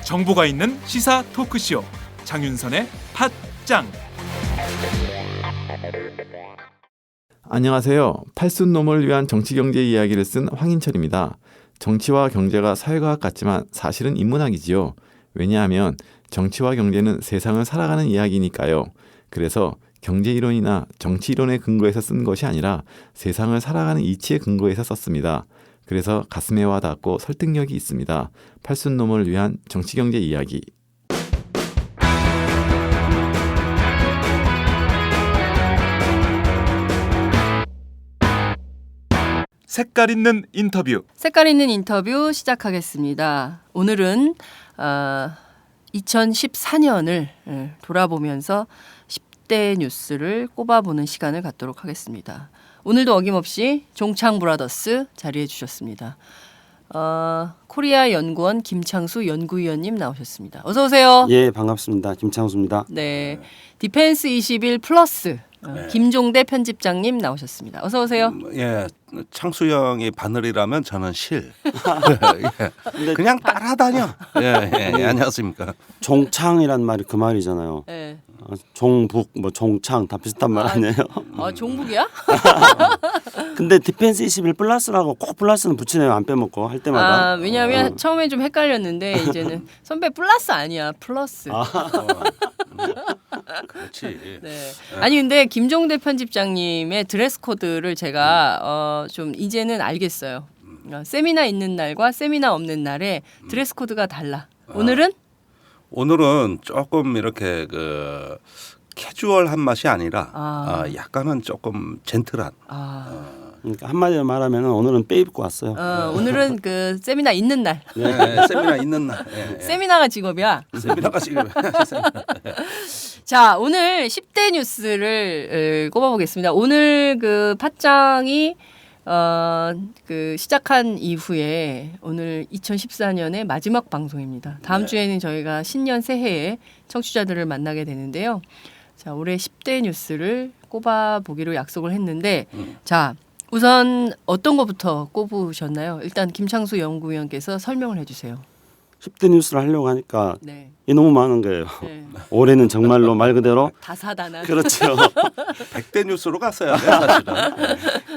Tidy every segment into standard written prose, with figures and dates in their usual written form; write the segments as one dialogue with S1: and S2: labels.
S1: 정보가 있는 시사 토크쇼 장윤선의 팟짱.
S2: 안녕하세요. 팔순놈을 위한 정치경제 이야기를 쓴 황인철입니다. 정치와 경제가 사회과학 같지만 사실은 인문학이지요. 왜냐하면 정치와 경제는 세상을 살아가는 이야기니까요. 그래서 경제이론이나 정치이론의 근거에서 쓴 것이 아니라 세상을 살아가는 이치의 근거에서 썼습니다. 그래서 가슴에 와닿고 설득력이 있습니다. 팔순놈을 위한 정치경제 이야기.
S1: 색깔 있는 인터뷰.
S3: 색깔 있는 인터뷰 시작하겠습니다. 오늘은 2014년을 돌아보면서 10대 뉴스를 꼽아보는 시간을 갖도록 하겠습니다. 오늘도 어김없이 종창 브라더스 자리해 주셨습니다. 코리아 연구원 김창수 연구위원님 나오셨습니다. 어서 오세요.
S4: 예, 반갑습니다. 김창수입니다.
S3: 네, 디펜스 21 플러스 김종대 편집장님 나오셨습니다. 어서 오세요.
S5: 예, 창수 형이 바늘이라면 저는 실. 예, 그냥 따라다녀. 예, 안녕하십니까.
S4: 종창이란 말이 그 말이잖아요.
S3: 네.
S4: 종북, 종창 다 비슷한 말 아니에요?
S3: 종북이야?
S4: 근데 디펜스 21 플러스라고 꼭 플러스는 붙이네요. 안 빼먹고 할 때마다.
S3: 왜냐하면 처음에 좀 헷갈렸는데 이제는 선배 플러스 아니야 플러스.
S5: 그렇지.
S3: 네. 아니 근데 김종대 편집장님의 드레스 코드를 제가 좀 이제는 알겠어요. 세미나 있는 날과 세미나 없는 날에 드레스 코드가 달라. 오늘은
S5: 조금 이렇게 그 캐주얼한 맛이 아니라 약간은 조금 젠틀한.
S4: 그러니까 한마디로 말하면 오늘은 빼 입고 왔어요.
S3: 오늘은 그 세미나 있는 날.
S5: 네, 세미나 있는 날.
S3: 세미나가 직업이야.
S5: 세미나가 지금.
S3: 자, 오늘 10대 뉴스를 꼽아보겠습니다. 오늘 그 팟짱이 그 시작한 이후에 오늘 2014년의 마지막 방송입니다. 다음 주에는 저희가 신년 새해에 청취자들을 만나게 되는데요. 자, 올해 10대 뉴스를 꼽아보기로 약속을 했는데 자, 우선 어떤 것부터 꼽으셨나요? 일단 김창수 연구위원께서 설명을 해주세요.
S4: 10대 뉴스를 하려고 하니까
S3: 네.
S4: 이 너무 많은 거예요.
S3: 네.
S4: 올해는 정말로 말 그대로
S3: 다사다난.
S4: 그렇죠.
S5: 100대 뉴스로 갔어야 돼, 사실은.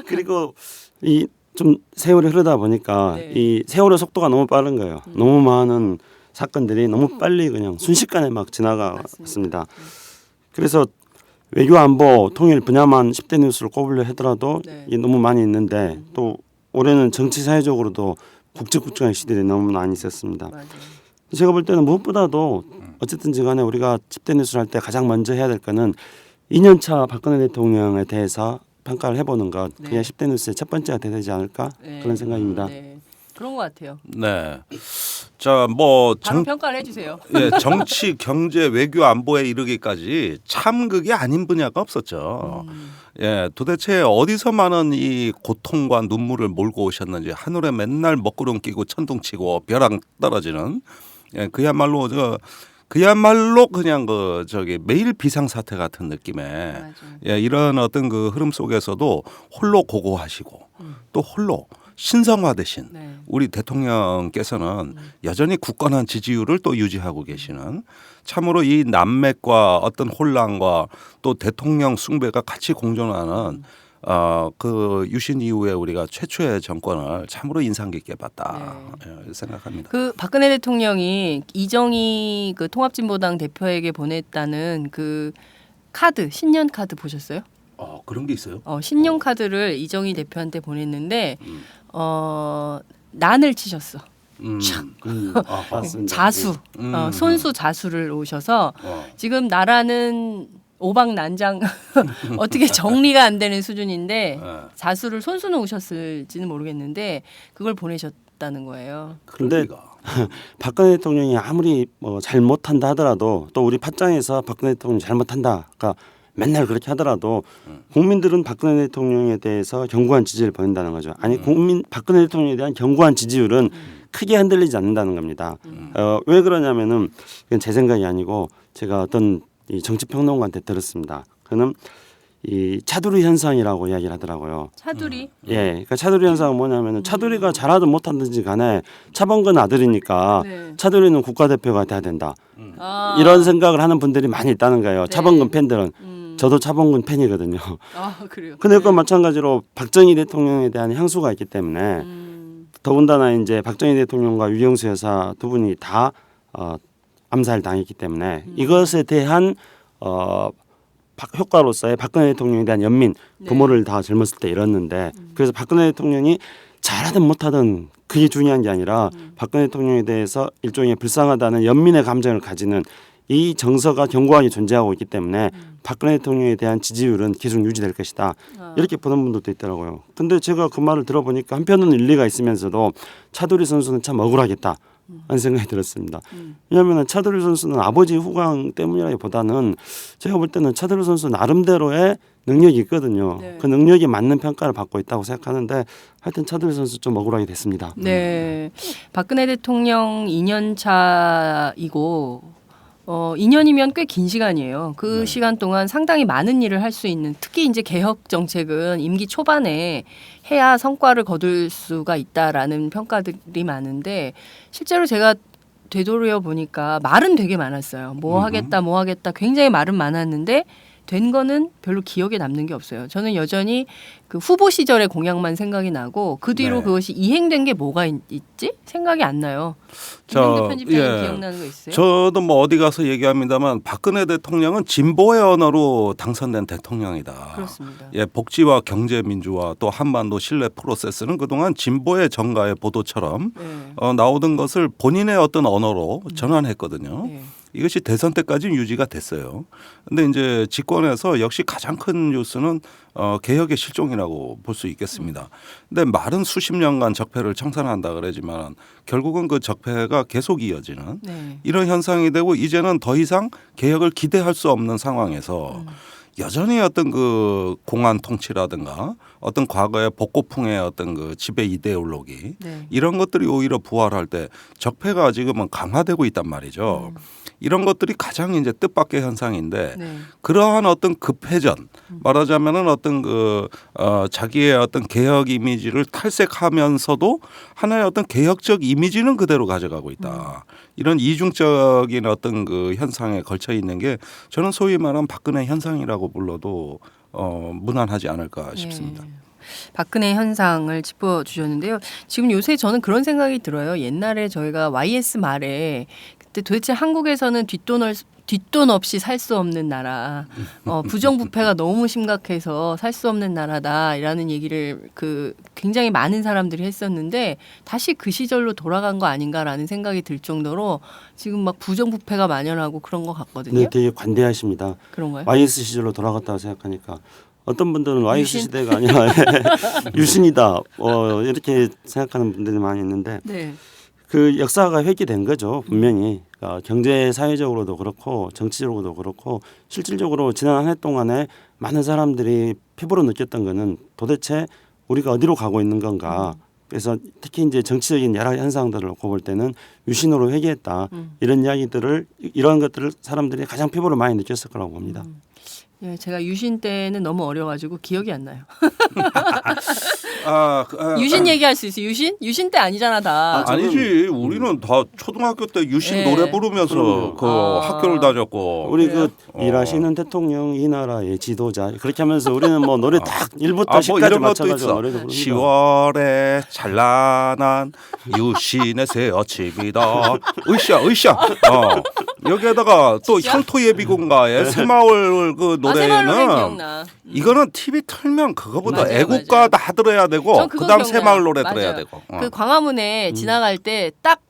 S4: 그리고 이 좀 세월이 흐르다 보니까
S3: 네.
S4: 이 세월의 속도가 너무 빠른 거예요. 너무 많은 사건들이 너무 빨리 그냥 순식간에 막 지나갔습니다. 그래서 외교 안보 통일 분야만 10대 뉴스를 꼽으려 하더라도
S3: 네.
S4: 이게 너무 많이 있는데 또 올해는 정치 사회적으로도 국제국장 이슈들이 너무 많이 있었습니다.
S3: 맞아요.
S4: 제가 볼 때는 무엇보다도 어쨌든지 간에 우리가 10대 뉴스를 할 때 가장 먼저 해야 될 거는 2년차 박근혜 대통령에 대해서 평가를 해보는 것.
S3: 네.
S4: 그게 10대 뉴스의 첫 번째가 되지 않을까
S3: 네.
S4: 그런 생각입니다.
S3: 네. 그런 것 같아요.
S5: 네. 자, 뭐
S3: 바로 평가를 해주세요.
S5: 예, 정치, 경제, 외교, 안보에 이르기까지 참 그게 아닌 분야가 없었죠. 예, 도대체 어디서 많은 이 고통과 눈물을 몰고 오셨는지 하늘에 맨날 먹구름 끼고 천둥치고 벼랑 떨어지는 그야말로 그냥 매일 비상사태 같은 느낌의 이런 어떤 그 흐름 속에서도 홀로 고고하시고 또 홀로 신성화되신 우리 대통령께서는 여전히 굳건한 지지율을 또 유지하고 계시는 참으로 이 난맥과 어떤 혼란과 또 대통령 숭배가 같이 공존하는 그 유신 이후에 우리가 최초의 정권을 참으로 인상 깊게 봤다 생각합니다.
S3: 그 박근혜 대통령이 이정희 그 통합진보당 대표에게 보냈다는 그 카드 신년 카드 보셨어요?
S5: 그런 게 있어요?
S3: 신년 카드를 이정희 대표한테 보냈는데 난을 치셨어.
S4: 맞습니다.
S3: 자수, 손수 자수를 오셔서 지금 나라는 오방난장 어떻게 정리가 안 되는 수준인데 자수를 손수 놓으셨을지는 모르겠는데 그걸 보내셨다는 거예요.
S4: 그런데 박근혜 대통령이 아무리 뭐 잘못한다 하더라도 또 우리 팟짱에서 박근혜 대통령 잘못한다가 맨날 그렇게 하더라도 국민들은 박근혜 대통령에 대해서 견고한 지지를 보낸다는 거죠. 아니 박근혜 대통령에 대한 견고한 지지율은 크게 흔들리지 않는다는 겁니다. 왜 그러냐면은 이건 제 생각이 아니고 제가 어떤 이 정치평론가한테 들었습니다. 그는 이 차두리 현상이라고 이야기를 하더라고요.
S3: 차두리.
S4: 예, 그러니까 차두리 현상은 뭐냐면은 차두리가 잘하든 못하든지 간에 차범근 아들이니까
S3: 네.
S4: 차두리는 국가대표가 돼야 된다.
S3: 아.
S4: 이런 생각을 하는 분들이 많이 있다는 거예요.
S3: 네.
S4: 차범근 팬들은. 저도 차범근 팬이거든요.
S3: 아 그래요.
S4: 근데 그건 마찬가지로 박정희 대통령에 대한 향수가 있기 때문에 더군다나 이제 박정희 대통령과 유경수 여사 두 분이 다 암살 당했기 때문에 이것에 대한 효과로서의 박근혜 대통령에 대한 연민,
S3: 네.
S4: 부모를 다 젊었을 때 잃었는데 그래서 박근혜 대통령이 잘하든 못하든 그게 중요한 게 아니라 박근혜 대통령에 대해서 일종의 불쌍하다는 연민의 감정을 가지는 이 정서가 견고하게 존재하고 있기 때문에 박근혜 대통령에 대한 지지율은 계속 유지될 것이다. 이렇게 보는 분들도 있더라고요. 근데 제가 그 말을 들어보니까 한편은 일리가 있으면서도 차두리 선수는 참 억울하겠다 하는 생각이 들었습니다. 왜냐하면 차두리 선수는 아버지 후광 때문이라기보다는 제가 볼 때는 차두리 선수 나름대로의 능력이 있거든요.
S3: 네.
S4: 그 능력이 맞는 평가를 받고 있다고 생각하는데 하여튼 차두리 선수 좀 억울하게 됐습니다.
S3: 네. 박근혜 대통령 2년 차이고 2년이면 꽤 긴 시간이에요. 그 시간 동안 상당히 많은 일을 할 수 있는 특히 이제 개혁 정책은 임기 초반에 해야 성과를 거둘 수가 있다라는 평가들이 많은데 실제로 제가 되돌려 보니까 말은 되게 많았어요. 뭐 하겠다 굉장히 말은 많았는데 된 거는 별로 기억에 남는 게 없어요. 저는 여전히 그 후보 시절의 공약만 생각이 나고 그 뒤로
S5: 네.
S3: 그것이 이행된 게 뭐가 있지? 생각이 안 나요. 김영대 편집장님 기억나는 거 있어요?
S5: 저도 뭐 어디 가서 얘기합니다만 박근혜 대통령은 진보의 언어로 당선된 대통령이다.
S3: 그렇습니다.
S5: 예, 복지와 경제 민주화 또 한반도 신뢰 프로세스는 그동안 진보의 정가의 보도처럼
S3: 네.
S5: 나오던 것을 본인의 어떤 언어로 전환했거든요.
S3: 네.
S5: 이것이 대선 때까지 유지가 됐어요. 근데 이제 집권에서 역시 가장 큰 뉴스는 개혁의 실종이라고 볼 수 있겠습니다. 근데 말은 수십 년간 적폐를 청산한다 그러지만 결국은 그 적폐가 계속 이어지는
S3: 네.
S5: 이런 현상이 되고 이제는 더 이상 개혁을 기대할 수 없는 상황에서 여전히 어떤 그 공안 통치라든가 어떤 과거의 복고풍의 어떤 그 지배 이데올로기
S3: 네.
S5: 이런 것들이 오히려 부활할 때 적폐가 지금은 강화되고 있단 말이죠. 이런 것들이 가장 이제 뜻밖의 현상인데
S3: 네.
S5: 그러한 어떤 급회전 말하자면은 어떤 그 자기의 어떤 개혁 이미지를 탈색하면서도 하나의 어떤 개혁적 이미지는 그대로 가져가고 있다. 이런 이중적인 어떤 그 현상에 걸쳐 있는 게 저는 소위 말하는 박근혜 현상이라고 불러도 무난하지 않을까 싶습니다.
S3: 네. 박근혜 현상을 짚어주셨는데요. 지금 요새 저는 그런 생각이 들어요. 옛날에 저희가 YS 말에 그때 도대체 한국에서는 뒷돈 없이 살 수 없는 나라, 부정부패가 너무 심각해서 살 수 없는 나라다라는 얘기를 굉장히 많은 사람들이 했었는데 다시 그 시절로 돌아간 거 아닌가라는 생각이 들 정도로 지금 막 부정부패가 만연하고 그런 것 같거든요.
S4: 네, 되게 관대하십니다.
S3: 그런가요?
S4: YS 시절로 돌아갔다고 생각하니까 어떤 분들은 YS
S3: 유신?
S4: 시대가 아니라 유신이다 이렇게 생각하는 분들이 많이 있는데
S3: 네.
S4: 그 역사가 회귀된 거죠 분명히. 경제 사회적으로도 그렇고 정치적으로도 그렇고 실질적으로 지난 한 해 동안에 많은 사람들이 피부로 느꼈던 거는 도대체 우리가 어디로 가고 있는 건가. 그래서 특히 이제 정치적인 여러 현상들을 놓고 볼 때는 유신으로 회귀했다. 이런 것들을 사람들이 가장 피부로 많이 느꼈을 거라고 봅니다.
S3: 예, 제가 유신 때는 너무 어려가지고 기억이 안 나요. 유신 얘기할 수 있어요. 유신 때 아니잖아 다.
S5: 아니지. 우리는 다 초등학교 때 유신
S3: 네.
S5: 노래 부르면서 그 학교를 다녔고.
S4: 우리
S3: 그래요?
S4: 일하시는 대통령 이 나라의 지도자 그렇게 하면서 우리는 뭐 노래 딱 1부터
S5: 뭐
S4: 10까지
S5: 이런 것도
S4: 맞춰가지고
S5: 있어.
S4: 노래도 부릅니다.
S5: 10월에 찬란한 유신의 새 아침이다. 으쌰. 여기에다가 또
S3: 진짜?
S5: 향토예비군가의 새마을 그
S3: 새마을 노래
S5: 노래는
S3: 기억나.
S5: 이거는 TV 틀면 그거보다
S3: 맞아요,
S5: 애국가 다 들어야 되고
S3: 전 그거
S5: 그다음
S3: 기억나요.
S5: 새마을 노래
S3: 맞아요.
S5: 들어야 되고.
S3: 그 광화문에 지나갈 때 딱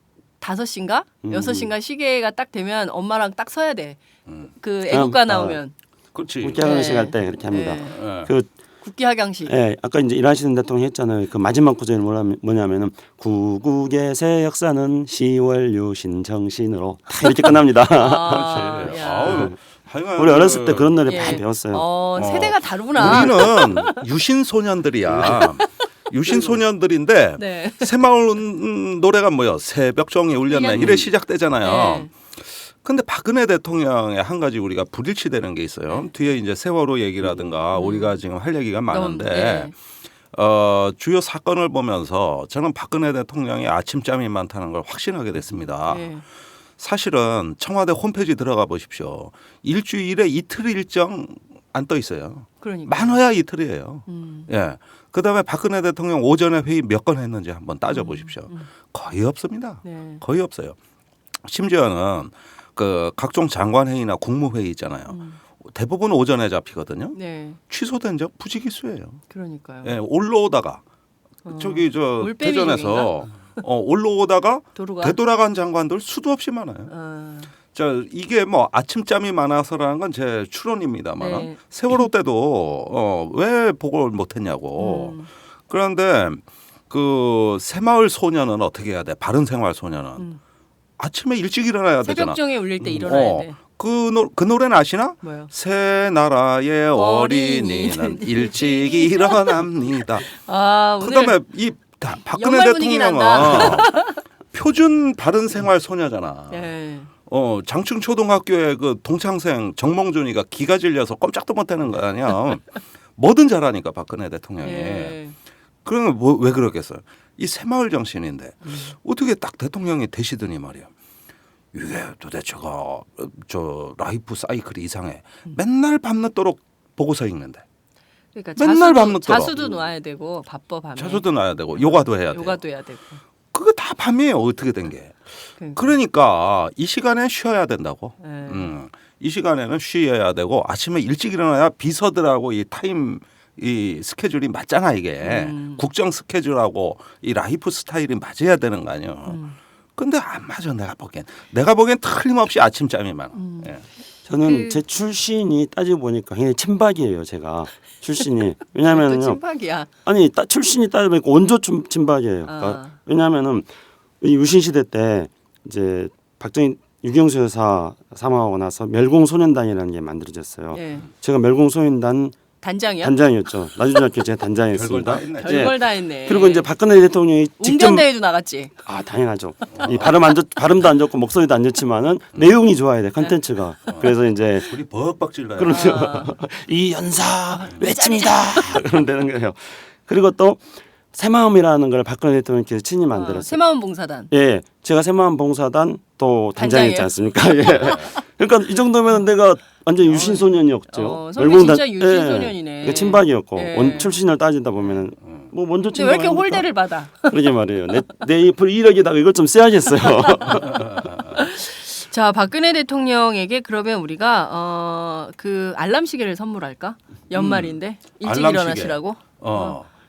S3: 5시인가 6시인가 시계가 딱 되면 엄마랑 딱 서야 돼. 그 애국가 나오면.
S5: 그렇지.
S4: 국기하강식
S3: 네.
S4: 할 때 그렇게 합니다.
S3: 네.
S5: 예.
S4: 그
S3: 국기하강식.
S4: 아까 이제 일하시는 대통령 했잖아요. 그 마지막 구절이 뭐냐면은 구국의 새 역사는 10월 유신 정신으로 다 이렇게 끝납니다.
S3: 아, 야.
S5: 아우, 하여간
S4: 우리 어렸을 때 그런 노래
S3: 예.
S4: 많이 배웠어요.
S3: 세대가 다르구나.
S5: 우리는 유신 소년들이야. 유신 소년들인데
S3: 네.
S5: 새마을 노래가 뭐요? 새벽종이 울렸네.
S3: 울렸네.
S5: 이래 시작되잖아요.
S3: 네.
S5: 근데 박근혜 대통령의 한 가지 우리가 불일치되는 게 있어요. 뒤에 이제 세월호 얘기라든가 우리가 지금 할 얘기가 많은데 주요 사건을 보면서 저는 박근혜 대통령이 아침잠이 많다는 걸 확신하게 됐습니다.
S3: 네.
S5: 사실은 청와대 홈페이지 들어가 보십시오. 일주일에 이틀 일정 안 떠 있어요.
S3: 그러니까.
S5: 많아야 이틀이에요. 예. 그다음에 박근혜 대통령 오전에 회의 몇 건 했는지 한번 따져 보십시오. 거의 없습니다.
S3: 네.
S5: 거의 없어요. 심지어는 그 각종 장관 회의나 국무회의 있잖아요. 대부분 오전에 잡히거든요.
S3: 네.
S5: 취소된 적 부지기수예요.
S3: 그러니까요.
S5: 예, 올라오다가 저기 저
S3: 올빼미
S5: 대전에서 올라오다가
S3: 도로가
S5: 되돌아간 장관들 수도 없이 많아요. 자, 이게 뭐 아침잠이 많아서라는 건 제 추론입니다만
S3: 네.
S5: 세월호 때도 왜 보고를 못했냐고. 그런데 그 새마을 소녀는 어떻게 해야 돼? 바른 생활 소녀는 아침에 일찍 일어나야 되잖아.
S3: 새벽정에 울릴 때 일어나야 돼.
S5: 그 노래는 아시나?
S3: 뭐요?
S5: 새 나라의 어린이는 일찍 일어납니다.
S3: 아, 오늘
S5: 그다음에 이 박근혜
S3: 연말 분위기
S5: 대통령은 표준 바른 생활 소녀잖아.
S3: 네.
S5: 장충 초등학교의 그 동창생 정몽준이가 기가 질려서 꼼짝도 못하는 거 아니야. 뭐든 잘하니까 박근혜 대통령이.
S3: 네.
S5: 그러면 왜 그러겠어요? 이 새마을 정신인데 어떻게 딱 대통령이 되시더니 말이야. 이게 도대체가 저 라이프 사이클이 이상해. 맨날 밤늦도록 보고서 읽는데.
S3: 그러니까
S5: 맨날 밤늦도록.
S3: 자수도 놓아야 되고 바빠 밤에.
S5: 자수도 놔야 되고 요가도 해야 돼.
S3: 요가도 해야 되고.
S5: 그거 다 밤이에요. 어떻게 된 게. 그러니까 이 시간에 쉬어야 된다고.
S3: 네.
S5: 이 시간에는 쉬어야 되고 아침에 일찍 일어나야 비서들하고 이 타임 이 스케줄이 맞잖아 이게. 국정 스케줄하고 이 라이프 스타일이 맞아야 되는 거 아니에요. 근데 안 맞아 내가 보기엔 틀림없이 아침잠이 많아. 예.
S4: 저는 제 출신이 따지고 보니까 굉장히 친박이에요. 제가 출신이
S3: 또
S4: 왜냐하면요.
S3: 친박이야.
S4: 아니 출신이 따지고 보니까 원조 친박이에요. 그러니까 왜냐하면은 이 유신 시대 때 이제 박정희 유경수 여사 사망하고 나서 멸공소년단이라는 게 만들어졌어요.
S3: 네.
S4: 제가 멸공소년단
S3: 단장이야?
S4: 단장이었죠. 나중중학교 제가
S5: 별걸
S4: 단장이었습니다.
S5: 다 했네.
S3: 별걸 다 했네.
S4: 그리고 이제 박근혜 대통령이 직접
S3: 웅변대회도 나갔지.
S4: 당연하죠. 이 발음도 안 좋고 목소리도 안 좋지만은 내용이 좋아야 돼 컨텐츠가. 그래서 이제
S5: 우리 벅벅질 나요.
S4: 그렇죠. 이 연사 외칩니다. 그러면 되는 거예요. 그리고 또 새마음이라는 걸 박근혜 대통령께서 친히 만들었어요.
S3: 새마음 봉사단.
S4: 예, 제가 새마음 봉사단 또 단장이었지
S3: 단장이에요?
S4: 않습니까? 예. 그러니까 이 정도면 내가 완전 유신 소년이었죠.
S3: 선배 진짜 유신 소년이네.
S4: 그러니까 친박이었고
S3: 예.
S4: 원 출신을 따지다 보면은 뭐 먼저
S3: 근데 왜 이렇게
S4: 친박
S3: 홀대를 받아?
S4: 그러게 말이에요. 내 입을 이력에다가 이걸 좀 써야겠어요.
S3: 자, 박근혜 대통령에게 그러면 우리가 그 알람 시계를 선물할까? 연말인데 일찍
S5: 알람 시계.
S3: 일어나시라고?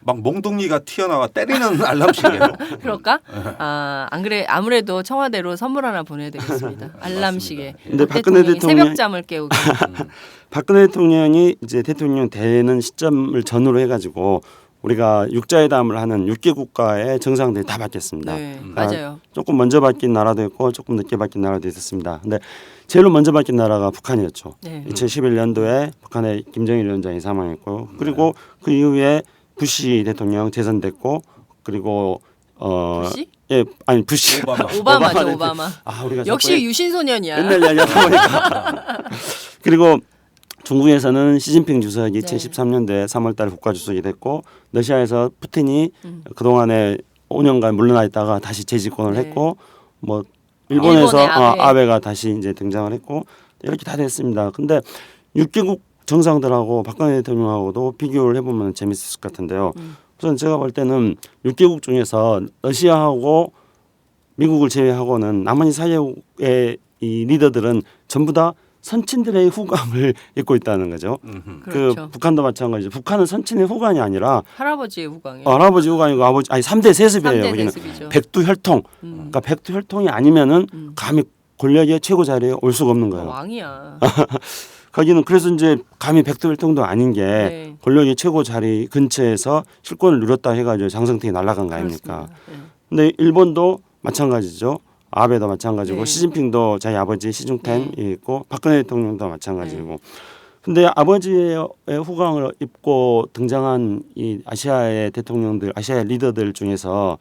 S5: 막 몽둥이가 튀어나와 때리는 알람 시계로.
S3: 그럴까? 안 그래 아무래도 청와대로 선물 하나 보내야 되겠습니다. 알람 시계.
S4: 근데
S3: 박
S4: 박근혜
S3: 대통령이
S4: 대통령이-
S3: 새벽잠을 깨우게.
S4: 박근혜 대통령이 이제 대통령 되는 시점을 전후로 해가지고 우리가 육자회담을 하는 6개 국가의 정상들이 다 바뀌었습니다.
S3: 네,
S4: 그러니까
S3: 맞아요.
S4: 조금 먼저 바뀐 나라도 있고 조금 늦게 바뀐 나라도 있었습니다. 근데 제일 먼저 바뀐 나라가 북한이었죠.
S3: 네.
S4: 2011년도에 북한의 김정일 위원장이 사망했고 그리고 그 이후에 부시 대통령 재선됐고 그리고
S3: 부시?
S4: 예, 아니 부시
S3: 오바마죠,
S4: 대통령.
S3: 오바마.
S4: 우리가
S3: 역시
S4: 자꾸
S3: 유신 소년이야.
S4: 옛날 이야기하다 보니까 그리고 중국에서는 시진핑 주석이 2013년도에 3월달 국가주석이 됐고 러시아에서 푸틴이 그동안에 5년간 물러나 있다가 다시 재집권을
S3: 네.
S4: 했고 뭐 일본에서
S3: 일본의 아베.
S4: 아베가 다시 이제 등장을 했고 이렇게 다 됐습니다. 근데 6개국 정상들하고 박근혜 대통령하고도 비교를 해보면 재밌을 것 같은데요. 우선 제가 볼 때는 6개국 중에서 러시아하고 미국을 제외하고는 나머지 사회의 이 리더들은 전부 다 선친들의 후광을 입고 있다는 거죠.
S3: 그렇죠.
S4: 그 북한도 마찬가지죠. 북한은 선친의 후광이 아니라
S3: 할아버지의 후광이.
S4: 할아버지 후광이고 아버지 아니 3대 세습이에요.
S3: 3대
S4: 여기는
S3: 세습이죠.
S4: 백두혈통. 그러니까 백두혈통이 아니면은 감히 권력의 최고 자리에 올 수가 없는 거예요.
S3: 왕이야.
S4: 거기는 그래서 이제 감히 백두혈통도 아닌 게
S3: 네.
S4: 권력의 최고 자리 근처에서 실권을 누렸다 해가지고 장성택이 날아간 거 아닙니까?
S3: 그렇습니다. 네.
S4: 근데 일본도 마찬가지죠. 아베도 마찬가지고
S3: 네.
S4: 시진핑도 자기 아버지 시중텐이
S3: 네.
S4: 있고 박근혜 대통령도 마찬가지고. 근데 아버지의 후광을 입고 등장한 이 아시아의 대통령들, 아시아의 리더들 중에서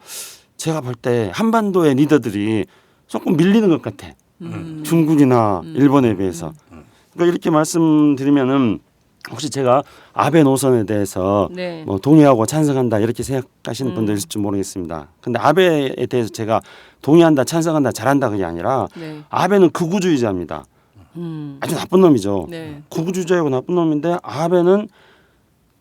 S4: 제가 볼 때 한반도의 리더들이 조금 밀리는 것 같아. 중국이나 일본에 비해서. 그러니까 이렇게 말씀드리면은 혹시 제가 아베 노선에 대해서
S3: 네.
S4: 뭐 동의하고 찬성한다 이렇게 생각하시는
S3: 음.
S4: 분들 있을지 모르겠습니다. 근데 아베에 대해서 제가 동의한다, 찬성한다, 잘한다 그게 아니라
S3: 네.
S4: 아베는 극우주의자입니다. 아주 나쁜 놈이죠.
S3: 네.
S4: 극우주의자이고 나쁜 놈인데 아베는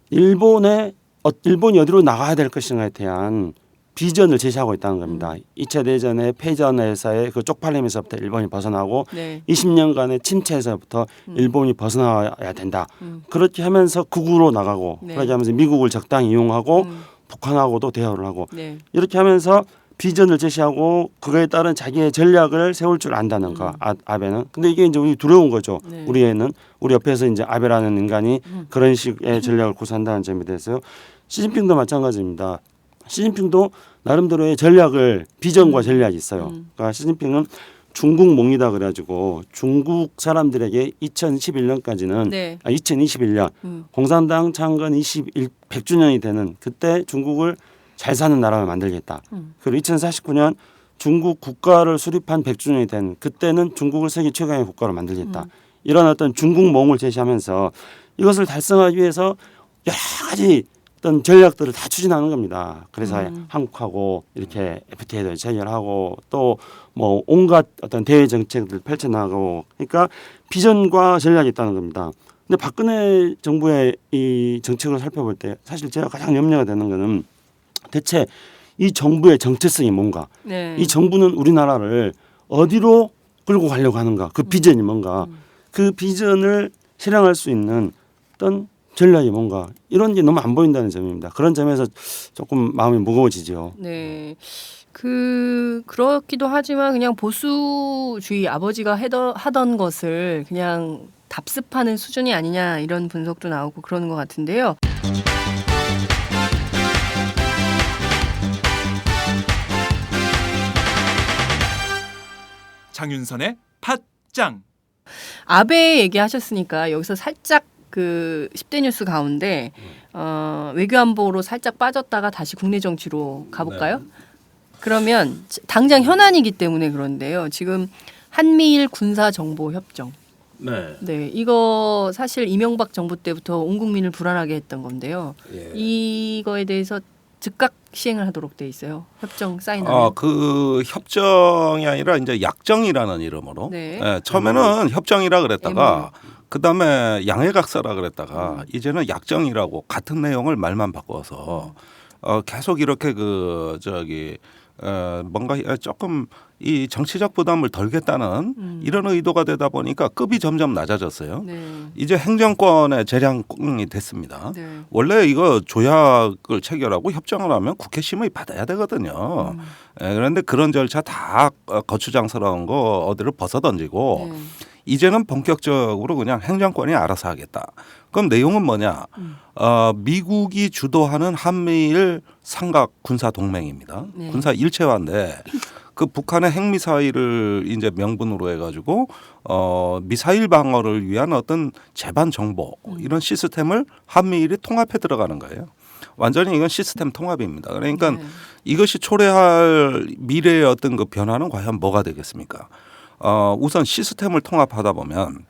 S4: 일본이 어디로 나가야 될 것인가에 대한 비전을 제시하고 있다는 겁니다. 2차 대전의 패전에서의 그 쪽팔림에서부터 일본이 벗어나고
S3: 네.
S4: 20년간의 침체에서부터 일본이 벗어나야 된다. 그렇게 하면서 극우로 나가고
S3: 네.
S4: 그렇게 하면서 미국을 적당히 이용하고 북한하고도 대화를 하고
S3: 네.
S4: 이렇게 하면서 비전을 제시하고 그거에 따른 자기의 전략을 세울 줄 안다는 거 아베는. 근데 이게 이제 우리 두려운 거죠.
S3: 네.
S4: 우리는 우리 옆에서 이제 아베라는 인간이 그런 식의 전략을 구사한다는 점에 대해서요. 시진핑도 마찬가지입니다. 시진핑도 나름대로의 전략을 비전과 전략이 있어요. 그러니까 시진핑은 중국몽이다 그래가지고 중국 사람들에게 2011년까지는
S3: 네.
S4: 2021년 공산당 창건 100주년이 되는 그때 중국을 잘 사는 나라를 만들겠다. 그리고 2049년 중국 국가를 수립한 100주년이 된 그때는 중국을 세계 최강의 국가로 만들겠다. 이런 어떤 중국몽을 제시하면서 이것을 달성하기 위해서 여러 가지 어떤 전략들을 다 추진하는 겁니다. 그래서 한국하고 이렇게 FTA도 체결하고 또 뭐 온갖 어떤 대외 정책들을 펼쳐나가고 그러니까 비전과 전략이 있다는 겁니다. 근데 박근혜 정부의 이 정책을 살펴볼 때 사실 제가 가장 염려가 되는 거는 대체 이 정부의 정체성이 뭔가
S3: 네.
S4: 이 정부는 우리나라를 어디로 끌고 가려고 하는가 그 비전이 뭔가 그 비전을 실행할 수 있는 어떤 전략이 뭔가 이런 게 너무 안 보인다는 점입니다. 그런 점에서 조금 마음이 무거워지죠.
S3: 네. 그렇기도 하지만 그냥 보수주의 아버지가 하던 것을 그냥 답습하는 수준이 아니냐 이런 분석도 나오고 그러는 것 같은데요.
S1: 장윤선의 팟짱.
S3: 아베 얘기하셨으니까 여기서 살짝 그 10대 뉴스 가운데 외교안보로 살짝 빠졌다가 다시 국내 정치로 가볼까요? 그러면 당장 현안이기 때문에 그런데요. 지금 한미일 군사정보협정. 네, 이거 사실 이명박 정부 때부터 온 국민을 불안하게 했던 건데요. 이거에 대해서 즉각 시행을 하도록 돼 있어요. 협정 사인하면.
S5: 그 협정이 아니라 이제 약정이라는 이름으로.
S3: 네.
S5: 예, 처음에는 협정이라 그랬다가 그다음에 양해각서라 그랬다가 이제는 약정이라고 같은 내용을 말만 바꿔서 계속 이렇게 뭔가 조금 이 정치적 부담을 덜겠다는 이런 의도가 되다 보니까 급이 점점 낮아졌어요.
S3: 네.
S5: 이제 행정권의 재량이 됐습니다.
S3: 네.
S5: 원래 이거 조약을 체결하고 협정을 하면 국회 심의 받아야 되거든요. 그런데 그런 절차 다 거추장스러운 거 어디를 벗어던지고
S3: 네.
S5: 이제는 본격적으로 그냥 행정권이 알아서 하겠다. 그럼 내용은 뭐냐? 미국이 주도하는 한미일 삼각 군사 동맹입니다.
S3: 네.
S5: 군사 일체화인데 그 북한의 핵미사일을 이제 명분으로 해가지고 미사일 방어를 위한 어떤 제반 정보 이런 시스템을 한미일이 통합해 들어가는 거예요. 완전히 이건 시스템 통합입니다. 그러니까
S3: 네.
S5: 이것이 초래할 미래의 어떤 그 변화는 과연 뭐가 되겠습니까? 우선 시스템을 통합하다 보면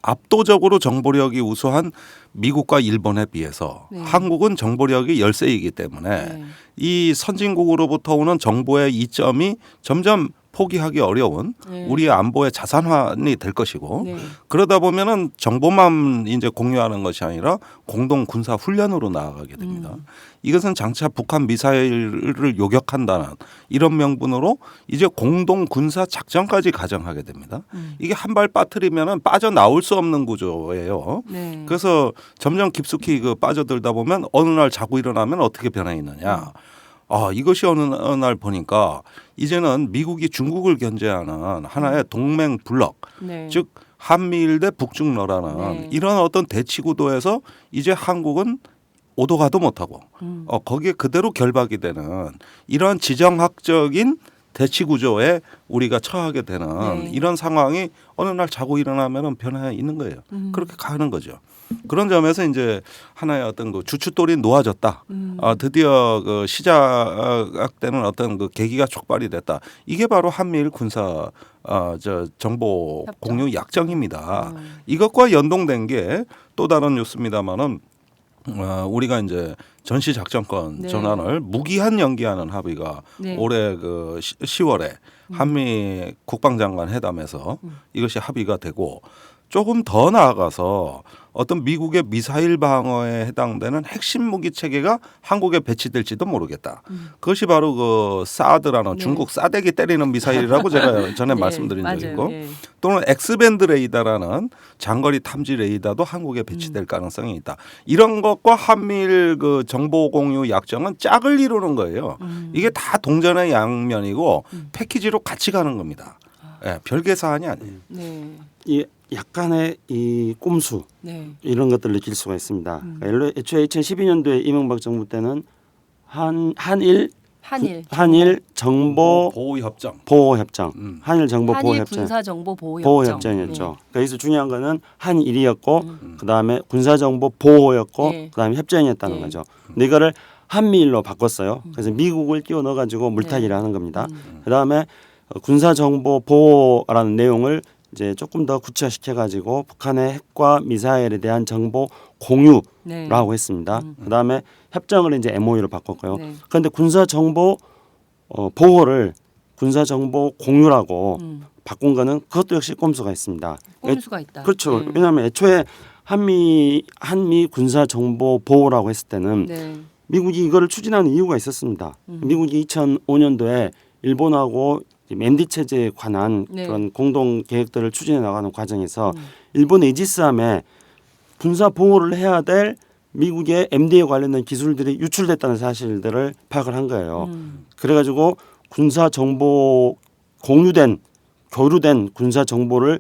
S5: 압도적으로 정보력이 우수한 미국과 일본에 비해서
S3: 네.
S5: 한국은 정보력이 열세이기 때문에
S3: 네.
S5: 이 선진국으로부터 오는 정보의 이점이 점점 포기하기 어려운
S3: 네.
S5: 우리의 안보의 자산환이 될 것이고
S3: 네.
S5: 그러다 보면은 정보만 이제 공유하는 것이 아니라 공동 군사 훈련으로 나아가게 됩니다. 이것은 장차 북한 미사일을 요격한다는 이런 명분으로 이제 공동 군사 작전까지 가정하게 됩니다. 이게 한 발 빠뜨리면은 빠져나올 수 없는 구조예요.
S3: 네.
S5: 그래서 점점 깊숙이 빠져들다 보면 어느 날 자고 일어나면 어떻게 변해 있느냐. 이것이 어느 날 보니까 이제는 미국이 중국을 견제하는 하나의 동맹 블록,
S3: 네.
S5: 즉 한미일 대 북중러라는
S3: 네.
S5: 이런 어떤 대치 구도에서 이제 한국은 오도 가도 못하고 거기에 그대로 결박이 되는 이러한 지정학적인 대치 구조에 우리가 처하게 되는
S3: 네.
S5: 이런 상황이 어느 날 자고 일어나면은 변화가 있는 거예요. 그렇게 가는 거죠. 그런 점에서 이제 하나의 어떤 그 주춧돌이 놓아졌다. 드디어 그 시작되는 어떤 그 계기가 촉발이 됐다. 이게 바로 한미일 군사 정보
S3: 협정.
S5: 공유 약정입니다. 이것과 연동된 게 또 다른 뉴스입니다만은 우리가 이제 전시 작전권
S3: 네.
S5: 전환을 무기한 연기하는 합의가
S3: 네.
S5: 올해 그 10월에 한미 국방장관 회담에서 이것이 합의가 되고 조금 더 나아가서 어떤 미국의 미사일 방어에 해당되는 핵심 무기 체계가 한국에 배치될지도 모르겠다. 그것이 바로 그 사드라는
S3: 네.
S5: 중국 싸대기 때리는 미사일이라고 제가 전에
S3: 네,
S5: 말씀드린 적이
S3: 맞아요.
S5: 있고
S3: 예.
S5: 또는 엑스밴드 레이더라는 장거리 탐지 레이더도 한국에 배치될 가능성이 있다. 이런 것과 한미일 그 정보 공유 약정은 짝을 이루는 거예요. 이게 다 동전의 양면이고 패키지로 같이 가는 겁니다. 예, 별개 사안이 아니에요.
S3: 네.
S4: 이 약간의 이 꼼수
S3: 네.
S4: 이런 것들을 느낄 수가 있습니다. 그러니까 애초에 2012년도에 이명박 정부 때는 한일 정보
S5: 보호 협정.
S4: 보호 협정, 한일 정보 보호
S3: 한일
S4: 협정,
S3: 군사 정보 보호
S4: 보호
S3: 협정.
S4: 협정이었죠. 그러니까 여기서 중요한 거는 한일이었고 그다음에 군사 정보 보호였고
S3: 예.
S4: 그다음에 협정이었다는
S3: 예.
S4: 거죠. 근데 이거를 한미일로 바꿨어요. 그래서 미국을 끼워 넣어 가지고 물타기를 하는 겁니다. 그다음에 군사 정보 보호라는 내용을 이제 조금 더 구체화시켜 가지고 북한의 핵과 미사일에 대한 정보 공유라고
S3: 네.
S4: 했습니다. 그다음에 협정을 이제 MOU로 바꿨고요.
S3: 네.
S4: 그런데 군사 정보 보호를 군사 정보 공유라고 바꾼 거는 그것도 역시 꼼수가 있습니다.
S3: 꼼수가 있다.
S4: 그렇죠.
S3: 네.
S4: 왜냐하면 애초에 한미 군사 정보 보호라고 했을 때는
S3: 네.
S4: 미국이 이거를 추진하는 이유가 있었습니다. 미국이 2005년도에 일본하고 MD 체제에 관한
S3: 네.
S4: 그런 공동 계획들을 추진해 나가는 과정에서 일본의 이지스함에 군사 보호를 해야 될 미국의 MD에 관련된 기술들이 유출됐다는 사실들을 파악을 한 거예요. 그래가지고 군사 정보 공유된 교류된 군사 정보를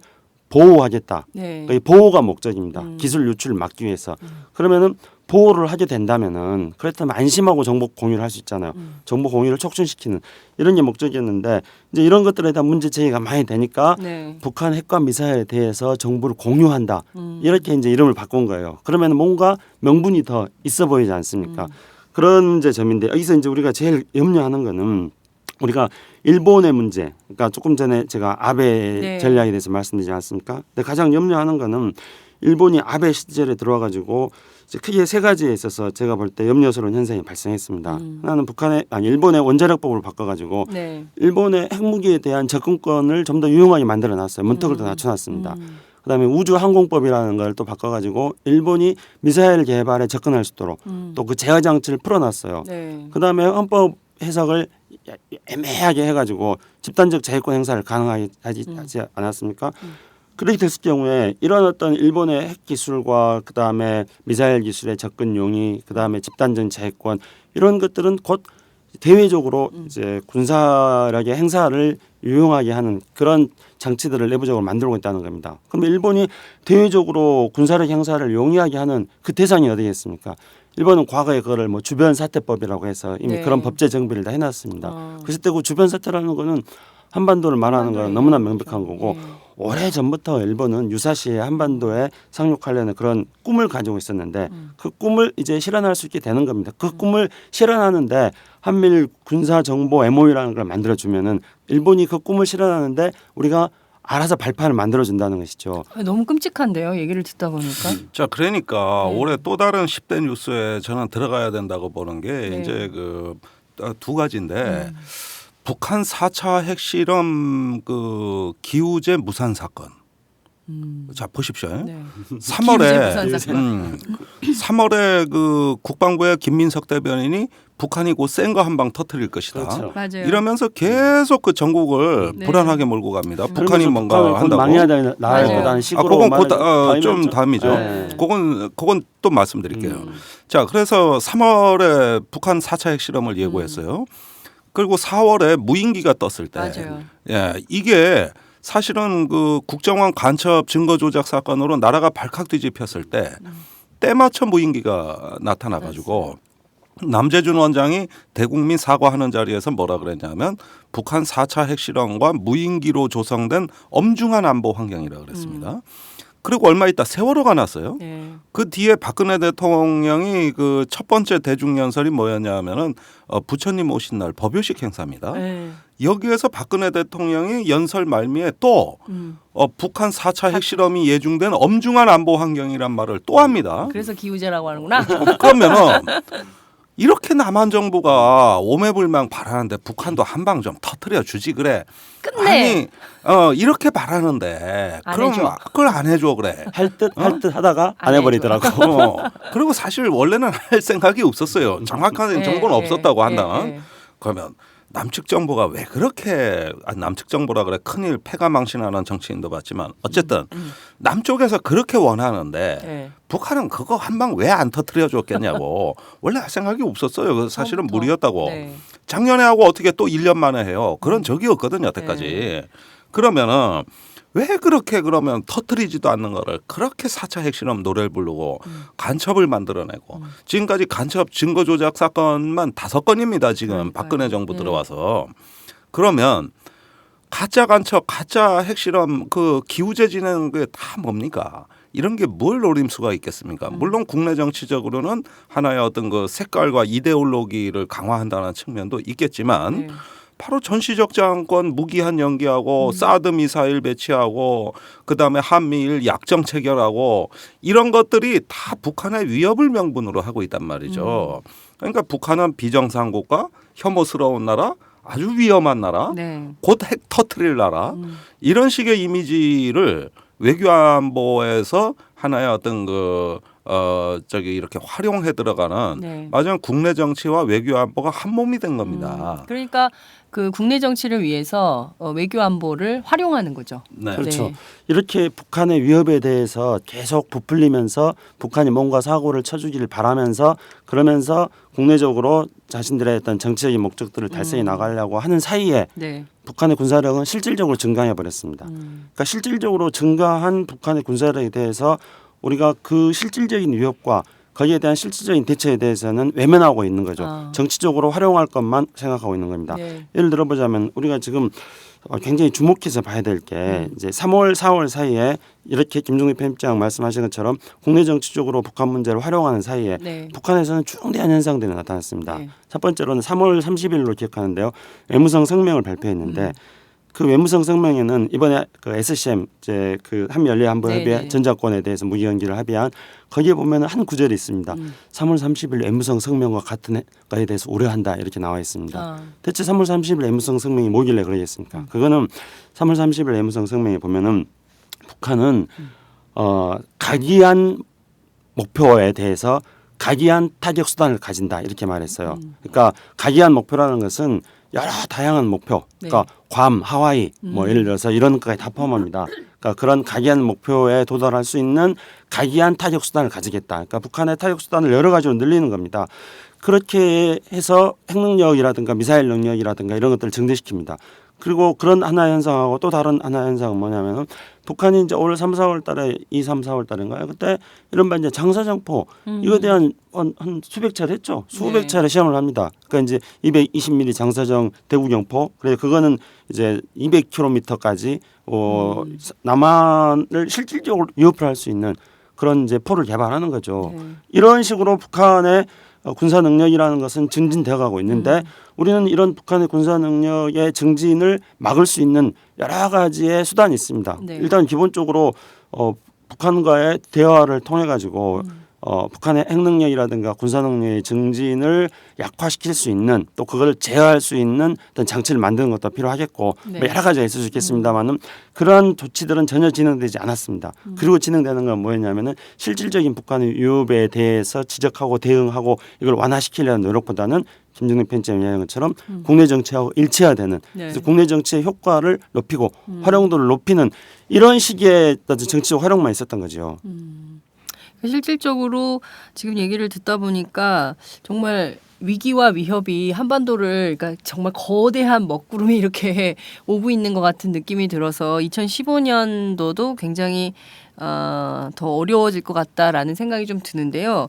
S4: 보호하겠다.
S3: 네.
S4: 그러니까 이 보호가 목적입니다. 기술 유출을 막기 위해서. 그러면은 보호를 하게 된다면은 그렇다면 안심하고 정보 공유를 할 수 있잖아요. 정보 공유를 촉진시키는 이런 게 목적이었는데 이제 이런 것들에 대한 문제 제기가 많이 되니까
S3: 네.
S4: 북한 핵과 미사일에 대해서 정보를 공유한다. 이렇게 이제 이름을 바꾼 거예요. 그러면 뭔가 명분이 더 있어 보이지 않습니까? 그런 이제 점인데 여기서 이제 우리가 제일 염려하는 거는 우리가 일본의 문제, 그러니까 조금 전에 제가 아베
S3: 네.
S4: 전략에 대해서 말씀드리지 않았습니까? 근데 가장 염려하는 거는 일본이 아베 시절에 들어와가지고 이제 크게 세 가지에 있어서 제가 볼 때 염려스러운 현상이 발생했습니다. 하나는 일본의 원자력법을 바꿔가지고
S3: 네.
S4: 일본의 핵무기에 대한 접근권을 좀 더 유용하게 만들어놨어요. 문턱을 더 낮춰놨습니다. 그다음에 우주항공법이라는 걸 또 바꿔가지고 일본이 미사일 개발에 접근할 수 있도록 또 그 제어 장치를 풀어놨어요.
S3: 네.
S4: 그다음에 헌법 해석을 애매하게 해가지고 집단적 자유권 행사를 가능하게 하지 않았습니까? 그렇게 됐을 경우에 이런 어떤 일본의 핵 기술과 그다음에 미사일 기술의 접근 용의, 그다음에 집단적 자유권 이런 것들은 곧 대외적으로 이제 군사력의 행사를 유용하게 하는 그런 장치들을 내부적으로 만들고 있다는 겁니다. 그럼 일본이 대외적으로 군사력 행사를 용이하게 하는 그 대상이 어디겠습니까? 일본은 과거에 그거를 뭐 주변 사태법이라고 해서 이미
S3: 네.
S4: 그런 법제 정비를 다 해놨습니다. 그랬을 때그 주변 사태라는 거는 한반도를 말하는 건 너무나 명백한 거고
S3: 네.
S4: 오래 전부터 일본은 유사시에 한반도에 상륙하려는 그런 꿈을 가지고 있었는데 그 꿈을 이제 실현할 수 있게 되는 겁니다. 그 꿈을 실현하는데 한미일 군사 정보 MOU라는 걸 만들어주면은 일본이 그 꿈을 실현하는데 우리가 알아서 발판을 만들어준다는 것이죠.
S3: 너무 끔찍한데요. 얘기를 듣다 보니까.
S5: 자, 그러니까
S3: 네.
S5: 올해 또 다른 10대 뉴스에 저는 들어가야 된다고 보는 게
S3: 네.
S5: 이제 그 두 가지인데 북한 4차 핵실험 그 기우제 무산 사건. 자, 보십시오.
S3: 네.
S5: 3월에
S3: 사건.
S5: 3월에 그 국방부의 김민석 대변인이 북한이 곧 센 거 한 방 터뜨릴 것이다.
S4: 그렇죠.
S3: 맞아요.
S5: 이러면서 계속 그 전국을
S3: 네.
S5: 불안하게 몰고 갑니다. 북한이
S4: 그러면서
S5: 뭔가
S4: 북한을 곧
S5: 한다고.
S4: 망해야
S3: 맞아요.
S4: 나라보다는 식으로
S5: 그건
S4: 말을
S5: 좀 다음이죠.
S4: 네.
S5: 그건 또 말씀드릴게요. 자, 그래서 3월에 북한 4차 핵실험을 예고했어요. 그리고 4월에 무인기가 떴을 때,
S3: 맞아요.
S5: 예, 이게 사실은 그 국정원 간첩 증거 조작 사건으로 나라가 발칵 뒤집혔을 때 때맞춰 무인기가 나타나가지고 남재준 원장이 대국민 사과하는 자리에서 뭐라 그랬냐면 북한 4차 핵실험과 무인기로 조성된 엄중한 안보 환경이라고 그랬습니다. 그리고 얼마 있다 세월호가 났어요.
S3: 네.
S5: 그 뒤에 박근혜 대통령이 그 첫 번째 대중연설이 뭐였냐면은 부처님 오신 날 법요식 행사입니다.
S3: 네.
S5: 여기에서 박근혜 대통령이 연설 말미에 또 북한 4차 핵실험이 예중된 엄중한 안보 환경이란 말을 또 합니다.
S3: 그래서 기우제라고 하는구나.
S5: 그러면은 이렇게 남한 정부가 오매불망 바라는데 북한도 한 방 좀 터뜨려 주지 그래.
S3: 끝내.
S5: 아니 이렇게 바라는데
S3: 안
S5: 그럼
S3: 해줘.
S5: 그걸 안 해줘 그래.
S4: 할 듯 하다가
S3: 안
S4: 안 해버리더라고.
S5: 그리고 사실 원래는 할 생각이 없었어요. 정확한 정보는 없었다고 한다면. 그러면 남측 정부가 왜 그렇게 남측 정부라 그래 큰일 패가 망신하는 정치인도 봤지만 어쨌든 남쪽에서 그렇게 원하는데
S3: 네.
S5: 북한은 그거 한 방 왜 안 터뜨려 줬겠냐고. 원래 할 생각이 없었어요. 그래서 사실은
S3: 처음부터.
S5: 무리였다고.
S3: 네.
S5: 작년에 하고 어떻게 또 1년 만에 해요. 그런 적이 없거든요. 여태까지. 그러면은 왜 그렇게 그러면 터뜨리지도 않는 거를 그렇게 4차 핵실험 노래를 부르고 간첩을 만들어내고 지금까지 간첩 증거 조작 사건만 5건입니다. 지금 박근혜 정부 들어와서. 그러면 가짜 간첩, 가짜 핵실험 그 기우제 지내는 게 다 뭡니까? 이런 게 뭘 노림수가 있겠습니까? 물론 국내 정치적으로는 하나의 어떤 그 색깔과 이데올로기를 강화한다는 측면도 있겠지만 바로 전시적 장권 무기한 연기하고 사드 미사일 배치하고 그다음에 한미일 약정 체결하고 이런 것들이 다 북한의 위협을 명분으로 하고 있단 말이죠. 그러니까 북한은 비정상 국가, 혐오스러운 나라, 아주 위험한 나라,
S3: 네.
S5: 곧 핵 터트릴 나라 이런 식의 이미지를 외교안보에서 하나의 어떤 이렇게 활용해 들어가는
S3: 네.
S5: 맞아요. 국내 정치와 외교안보가 한 몸이 된 겁니다.
S3: 그러니까 그 국내 정치를 위해서 외교 안보를 활용하는 거죠.
S5: 네.
S4: 그렇죠.
S3: 네.
S4: 이렇게 북한의 위협에 대해서 계속 부풀리면서 북한이 뭔가 사고를 쳐주기를 바라면서 그러면서 국내적으로 자신들의 어떤 정치적인 목적들을 달성해 나가려고 하는 사이에
S3: 네.
S4: 북한의 군사력은 실질적으로 증가해 버렸습니다. 그러니까 실질적으로 증가한 북한의 군사력에 대해서 우리가 그 실질적인 위협과 거기에 대한 실질적인 대처에 대해서는 외면하고 있는 거죠.
S3: 아.
S4: 정치적으로 활용할 것만 생각하고 있는 겁니다.
S3: 네.
S4: 예를 들어보자면 우리가 지금 굉장히 주목해서 봐야 될 게 이제 3월, 4월 사이에 이렇게 김종대 편집장 말씀하신 것처럼 국내 정치적으로 북한 문제를 활용하는 사이에
S3: 네.
S4: 북한에서는 중대한 현상들이 나타났습니다.
S3: 네.
S4: 첫 번째로는 3월 30일로 기억하는데요. 외무성 성명을 발표했는데 그 외무성 성명에는 이번에 그 SCM 이제 그 한미연례안보
S3: 네,
S4: 협의
S3: 네.
S4: 전작권에 대해서 무기 연기를 합의한 거기에 보면은 한 구절이 있습니다. 3월 30일 외무성 성명과 같은 거에 대해서 우려한다 이렇게 나와 있습니다.
S3: 아.
S4: 대체 3월 30일 외무성 성명이 뭐길래 그러겠습니까? 그거는 3월 30일 외무성 성명에 보면은 북한은 각이한 목표에 대해서 각이한 타격 수단을 가진다 이렇게 말했어요. 그러니까 각이한 목표라는 것은 여러 다양한 목표, 그러니까 괌, 하와이, 뭐 예를 들어서 이런 것까지 다 포함합니다. 그러니까 그런 각이한 목표에 도달할 수 있는 각이한 타격 수단을 가지겠다. 그러니까 북한의 타격 수단을 여러 가지로 늘리는 겁니다. 그렇게 해서 핵 능력이라든가 미사일 능력이라든가 이런 것들을 증대시킵니다. 그리고 그런 하나의 현상하고 또 다른 하나의 현상은 뭐냐면은 북한이 이제 올 3, 4월 달에 2, 3, 4월 달인가요? 그때 이른바 이제 장사정포 이거에 대한 한 수백 차례 했죠. 수백
S3: 네.
S4: 차례 시험을 합니다. 그러니까 이제 220mm 장사정 대구경포. 그래서 그거는 이제 200km까지 남한을 실질적으로 위협을 할 수 있는 그런 이제 포를 개발하는 거죠. 이런 식으로 북한의 군사 능력이라는 것은 증진되어 가고 있는데 우리는 이런 북한의 군사 능력의 증진을 막을 수 있는 여러 가지의 수단이 있습니다.
S3: 네.
S4: 일단 기본적으로 북한과의 대화를 통해 가지고 북한의 핵 능력이라든가 군사 능력의 증진을 약화시킬 수 있는 또 그걸 제어할 수 있는 어떤 장치를 만드는 것도 필요하겠고
S3: 네.
S4: 뭐 여러 가지가 있을 수 있겠습니다만은 그러한 조치들은 전혀 진행되지 않았습니다. 그리고 진행되는 건 뭐였냐면은 실질적인 북한의 위협에 대해서 지적하고 대응하고 이걸 완화시키려는 노력보다는 김정일 편집장이 이야기한 것처럼 국내 정치하고 일치화되는
S3: 네.
S4: 그래서 국내 정치의 효과를 높이고 활용도를 높이는 이런 식의 어떤 정치적 활용만 있었던 거죠.
S3: 실질적으로 지금 얘기를 듣다 보니까 정말 위기와 위협이 한반도를 그러니까 정말 거대한 먹구름이 이렇게 오고 있는 것 같은 느낌이 들어서 2015년도도 굉장히 더 어려워질 것 같다라는 생각이 좀 드는데요.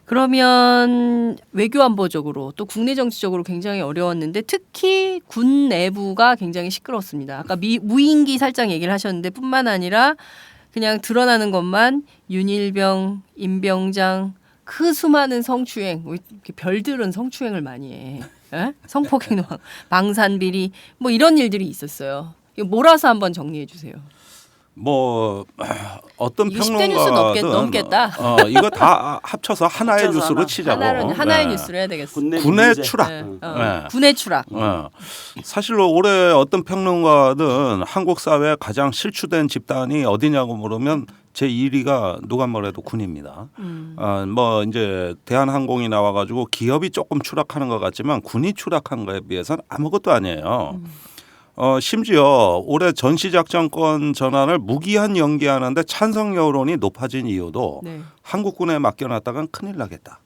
S3: 그러면 외교안보적으로 또 국내 정치적으로 굉장히 어려웠는데 특히 군 내부가 굉장히 시끄러웠습니다. 아까 무인기 살짝 얘기를 하셨는데 뿐만 아니라 그냥 드러나는 것만 윤일병, 임병장 그 수많은 성추행, 왜 이렇게 별들은 성추행을 많이 해. 에? 성폭행, 방산비리 뭐 이런 일들이 있었어요. 이거 몰아서 한번 정리해 주세요.
S5: 뭐 어떤
S3: 이거 10대 뉴스
S5: 평론가든
S3: 넘겠다.
S5: 이거 다 합쳐서 하나의
S4: 합쳐서
S5: 뉴스로
S4: 하나.
S5: 치자고.
S3: 하나의
S5: 네.
S3: 뉴스로 해야 되겠어.
S4: 군내
S5: 군의
S4: 문제.
S5: 추락.
S3: 네.
S5: 네.
S3: 군의 추락.
S5: 사실로 올해 어떤 평론가든 한국 사회에 가장 실추된 집단이 어디냐고 물으면 제 1위가 누가 뭐래도 군입니다. 뭐 이제 대한항공이 나와가지고 기업이 조금 추락하는 것 같지만 군이 추락한 거에 비해서는 아무것도 아니에요. 심지어 올해 전시작전권 전환을 무기한 연기하는데 찬성 여론이 높아진 이유도
S3: 네.
S5: 한국군에 맡겨놨다간 큰일 나겠다.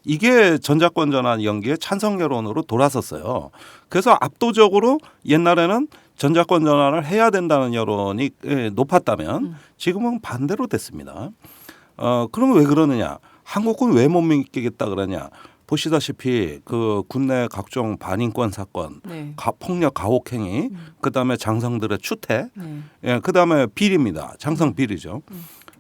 S5: 이게 전작권 전환 연기에 찬성 여론으로 돌아섰어요. 그래서 압도적으로 옛날에는 전작권 전환을 해야 된다는 여론이 높았다면 지금은 반대로 됐습니다. 그러면 왜 그러느냐? 한국군 왜 못 믿겠다 그러냐? 보시다시피 그 국내 각종 반인권 사건,
S3: 네.
S5: 폭력 가혹행위, 그다음에 장성들의 추태,
S3: 네.
S5: 예, 그다음에 비리입니다. 장성 비리죠.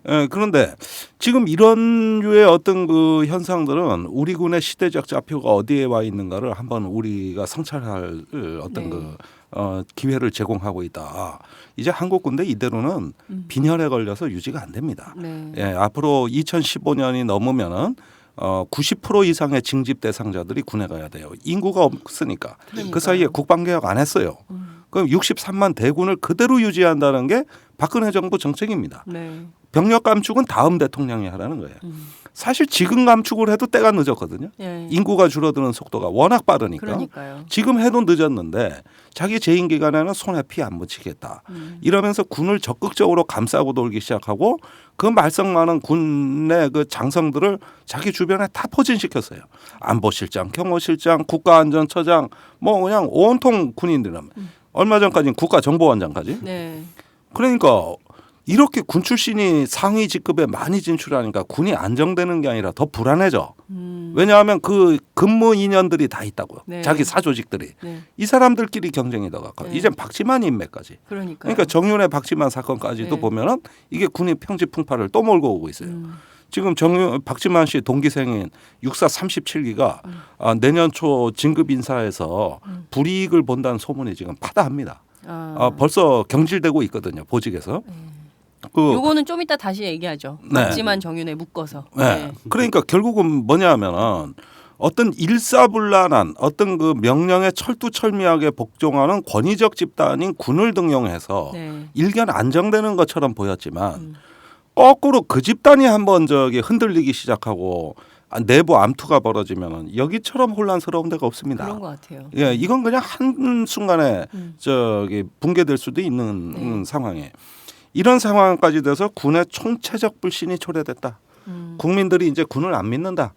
S5: 예, 그런데 지금 이런 류의 어떤 그 현상들은 우리 군의 시대적 좌표가 어디에 와 있는가를 한번 우리가 성찰할 어떤
S3: 네.
S5: 그 기회를 제공하고 있다. 이제 한국 군대 이대로는 빈혈에 걸려서 유지가 안 됩니다.
S3: 네.
S5: 예, 앞으로 2015년이 넘으면은 90% 이상의 징집 대상자들이 군에 가야 돼요. 인구가 없으니까.
S3: 그러니까요.
S5: 그 사이에 국방개혁 안 했어요. 그럼 63만 대군을 그대로 유지한다는 게 박근혜 정부 정책입니다.
S3: 네.
S5: 병력 감축은 다음 대통령이 하라는 거예요. 사실 지금 감축을 해도 때가 늦었거든요.
S3: 예.
S5: 인구가 줄어드는 속도가 워낙 빠르니까.
S3: 그러니까요.
S5: 지금 해도 늦었는데 자기 재임 기간에는 손에 피 안 묻히겠다. 이러면서 군을 적극적으로 감싸고 돌기 시작하고 그 말썽 많은 군의 그 장성들을 자기 주변에 다 포진시켰어요. 안보실장, 경호실장, 국가안전처장 뭐 그냥 온통 군인들은 얼마 전까지는 국가정보원장까지.
S3: 네.
S5: 그러니까 이렇게 군 출신이 상위 직급에 많이 진출하니까 군이 안정되는 게 아니라 더 불안해져. 왜냐하면 그 근무 인연들이 다 있다고요.
S3: 네.
S5: 자기 사조직들이.
S3: 네.
S5: 이 사람들끼리 경쟁이 더 가까워.
S3: 네.
S5: 이젠 박지만 인맥까지.
S3: 그러니까요.
S5: 그러니까 정윤의 박지만 사건까지도
S3: 네.
S5: 보면은 이게 군이 평지풍파를 또 몰고 오고 있어요. 지금 박지만 씨 동기생인 육사 37기가 내년 초 진급 인사에서 불이익을 본다는 소문이 지금 파다합니다. 벌써 경질되고 있거든요. 보직에서.
S3: 요거는 좀 이따 다시 얘기하죠.
S5: 네.
S3: 박지만 정윤에 묶어서.
S5: 네. 그러니까 결국은 뭐냐면은 어떤 일사불란한 어떤 그 명령에 철두철미하게 복종하는 권위적 집단인 군을 등용해서
S3: 네.
S5: 일견 안정되는 것처럼 보였지만 거꾸로 그 집단이 한번 저기 흔들리기 시작하고 내부 암투가 벌어지면은 여기처럼 혼란스러운 데가 없습니다.
S3: 그런 것 같아요.
S5: 예, 이건 그냥 한 순간에 저기 붕괴될 수도 있는
S3: 네.
S5: 상황이에요. 이런 상황까지 돼서 군의 총체적 불신이 초래됐다. 국민들이 이제 군을 안 믿는다.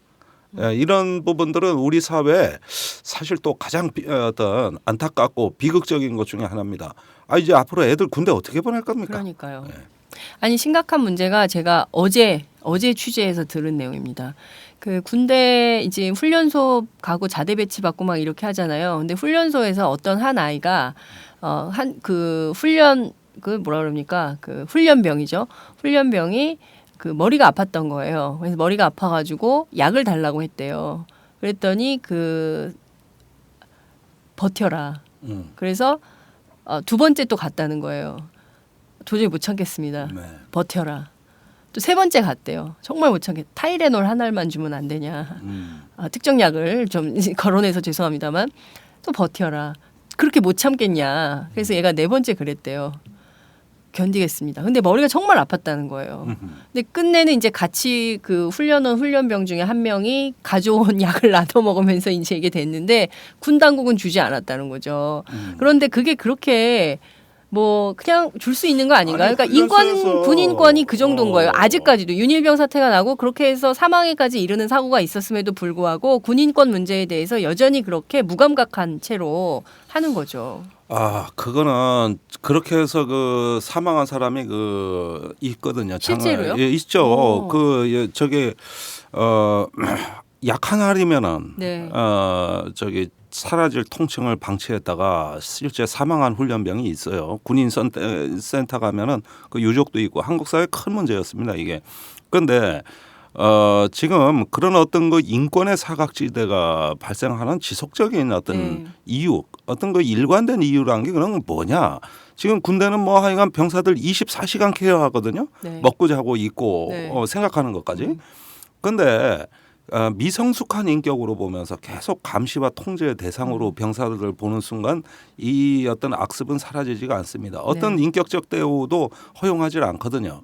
S5: 예, 이런 부분들은 우리 사회에 사실 또 가장 어떤 안타깝고 비극적인 것 중에 하나입니다. 이제 앞으로 애들 군대 어떻게 보낼 겁니까?
S3: 그러니까요.
S5: 네.
S3: 아니 심각한 문제가 제가 어제 취재해서 들은 내용입니다. 그 군대 이제 훈련소 가고 자대 배치 받고 막 이렇게 하잖아요. 근데 훈련소에서 어떤 한 아이가 한 그 훈련 그 뭐라 그럽니까? 그 훈련병이죠. 훈련병이 그 머리가 아팠던 거예요. 그래서 머리가 아파가지고 약을 달라고 했대요. 그랬더니 그 버텨라. 그래서 두 번째 또 갔다는 거예요. 도저히 못 참겠습니다.
S5: 네.
S3: 버텨라. 또 세 번째 갔대요. 정말 못 참겠. 타이레놀 한 알만 주면 안 되냐. 특정 약을 좀 거론해서 죄송합니다만 또 버텨라. 그렇게 못 참겠냐. 그래서 얘가 네 번째 그랬대요. 견디겠습니다. 근데 머리가 정말 아팠다는 거예요. 근데 끝내는 이제 같이 그 훈련원 훈련병 중에 한 명이 가져온 약을 나눠 먹으면서 이제 이게 됐는데 군 당국은 주지 않았다는 거죠. 그런데 그게 그렇게 뭐 그냥 줄 수 있는 거 아닌가요?
S5: 아니,
S3: 그러니까 인권
S5: 훈련소에서-
S3: 군인권이 그 정도인 거예요. 아직까지도 윤일병 사태가 나고 그렇게 해서 사망에까지 이르는 사고가 있었음에도 불구하고 군인권 문제에 대해서 여전히 그렇게 무감각한 채로 하는 거죠.
S5: 아, 그거는 그렇게 해서 그 사망한 사람이 그 있거든요.
S3: 실제로요?
S5: 예, 있죠.
S3: 오.
S5: 그 저게 약 한 알이면은
S3: 네.
S5: 저기 사라질 통증을 방치했다가 실제 사망한 훈련병이 있어요. 군인 센터 가면은 그 유족도 있고 한국 사회 큰 문제였습니다. 이게. 그런데 지금 그런 어떤 그 인권의 사각지대가 발생하는 지속적인 어떤
S3: 네.
S5: 이유, 어떤 그 일관된 이유라는 게 그런 건 뭐냐? 지금 군대는 뭐 하여간 병사들 24시간 케어하거든요.
S3: 네.
S5: 먹고 자고 있고
S3: 네.
S5: 생각하는 것까지. 그런데 미성숙한 인격으로 보면서 계속 감시와 통제의 대상으로 병사들을 보는 순간 이 어떤 악습은 사라지지가 않습니다. 어떤
S3: 네.
S5: 인격적 대우도 허용하지 않거든요.